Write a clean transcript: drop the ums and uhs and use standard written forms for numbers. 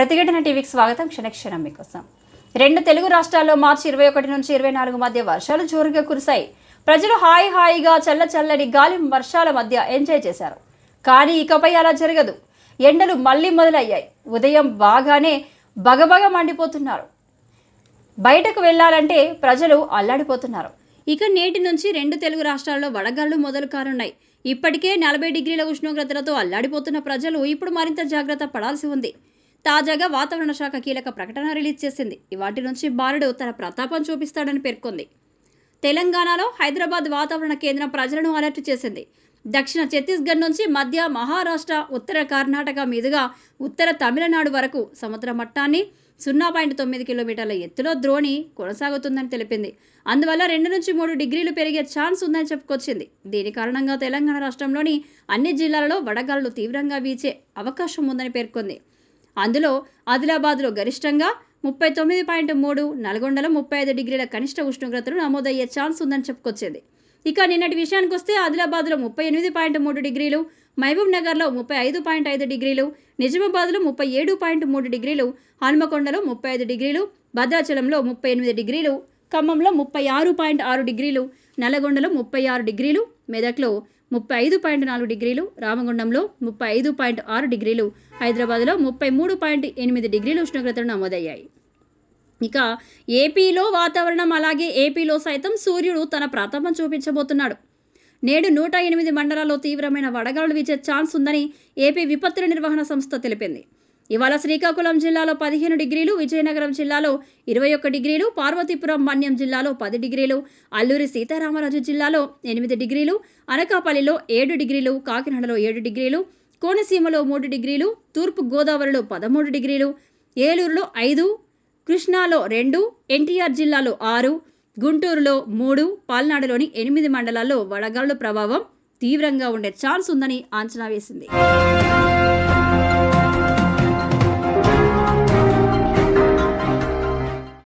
ప్రతిఘటన టీవీకి స్వాగతం. క్షణక్షణం మీకోసం. రెండు తెలుగు రాష్ట్రాల్లో మార్చి 21 నుంచి 24 మధ్య వర్షాలు జోరుగా కురిశాయి. ప్రజలు హాయిగా చల్లచల్లని గాలి వర్షాల మధ్య ఎంజాయ్ చేశారు. కానీ ఇకపై అలా జరగదు. ఎండలు మళ్ళీ మొదలయ్యాయి. ఉదయం బాగానే బగబగ మండిపోతున్నారు. బయటకు వెళ్లాలంటే ప్రజలు అల్లాడిపోతున్నారు. ఇక నేటి నుంచి రెండు తెలుగు రాష్ట్రాల్లో వడగాళ్లు మొదలు కానున్నాయి. ఇప్పటికే 40 డిగ్రీల ఉష్ణోగ్రతలతో అల్లాడిపోతున్న ప్రజలు ఇప్పుడు మరింత జాగ్రత్త పడాల్సి ఉంది. తాజాగా వాతావరణ శాఖ కీలక ప్రకటన రిలీజ్ చేసింది. వాటి నుంచి బాలుడు తన ప్రతాపం చూపిస్తాడని పేర్కొంది. తెలంగాణలో హైదరాబాద్ వాతావరణ కేంద్రం ప్రజలను అలర్ట్ చేసింది. దక్షిణ ఛత్తీస్గఢ్ నుంచి మధ్య మహారాష్ట్ర, ఉత్తర కర్ణాటక మీదుగా ఉత్తర తమిళనాడు వరకు సముద్ర మట్టాన్ని 0.9 కిలోమీటర్ల ఎత్తులో ద్రోణి కొనసాగుతుందని తెలిపింది. అందువల్ల 2 నుంచి 3 డిగ్రీలు పెరిగే ఛాన్స్ ఉందని చెప్పుకొచ్చింది. దీని కారణంగా తెలంగాణ రాష్ట్రంలోని అన్ని జిల్లాలలో వడగాళ్లు తీవ్రంగా వీచే అవకాశం ఉందని పేర్కొంది. అందులో ఆదిలాబాద్లో గరిష్టంగా 39.3, నల్గొండలో 35 డిగ్రీల కనిష్ట ఉష్ణోగ్రతలు నమోదయ్యే ఛాన్స్ ఉందని చెప్పుకొచ్చింది. ఇక నిన్నటి విషయానికి వస్తే ఆదిలాబాద్లో 38.3 డిగ్రీలు, మహబూబ్ నగర్లో 35.5 డిగ్రీలు, నిజామాబాద్లో 37.3 డిగ్రీలు, హన్మకొండలో 35 డిగ్రీలు, భద్రాచలంలో 38 డిగ్రీలు, ఖమ్మంలో 36.6 డిగ్రీలు, నల్లగొండలో 36 డిగ్రీలు, మెదక్లో 35.4 డిగ్రీలు, రామగుండంలో 35.6 డిగ్రీలు, హైదరాబాద్లో 33.8 డిగ్రీల ఉష్ణోగ్రతలు నమోదయ్యాయి. ఇక ఏపీలో వాతావరణం అలాగే ఏపీలో సైతం సూర్యుడు తన ప్రతాపం చూపించబోతున్నాడు. నేడు 108 మండలాల్లో తీవ్రమైన వడగాలులు వీచే ఛాన్స్ ఉందని ఏపీ విపత్తుల నిర్వహణ సంస్థ తెలిపింది. ఇవాళ శ్రీకాకుళం జిల్లాలో 15 డిగ్రీలు, విజయనగరం జిల్లాలో 21 డిగ్రీలు, పార్వతీపురం మన్యం జిల్లాలో 10 డిగ్రీలు, అల్లూరి సీతారామరాజు జిల్లాలో 8 డిగ్రీలు, అనకాపల్లిలో 7 డిగ్రీలు, కాకినాడలో 7 డిగ్రీలు, కోనసీమలో 3 డిగ్రీలు, తూర్పు గోదావరిలో 13 డిగ్రీలు, ఏలూరులో 5, కృష్ణాలో 2, ఎన్టీఆర్ జిల్లాలో 6, గుంటూరులో 3, పల్నాడులోని 8 మండలాల్లో వడగాళ్ల ప్రభావం తీవ్రంగా ఉండే ఛాన్స్ ఉందని అంచనా వేసింది.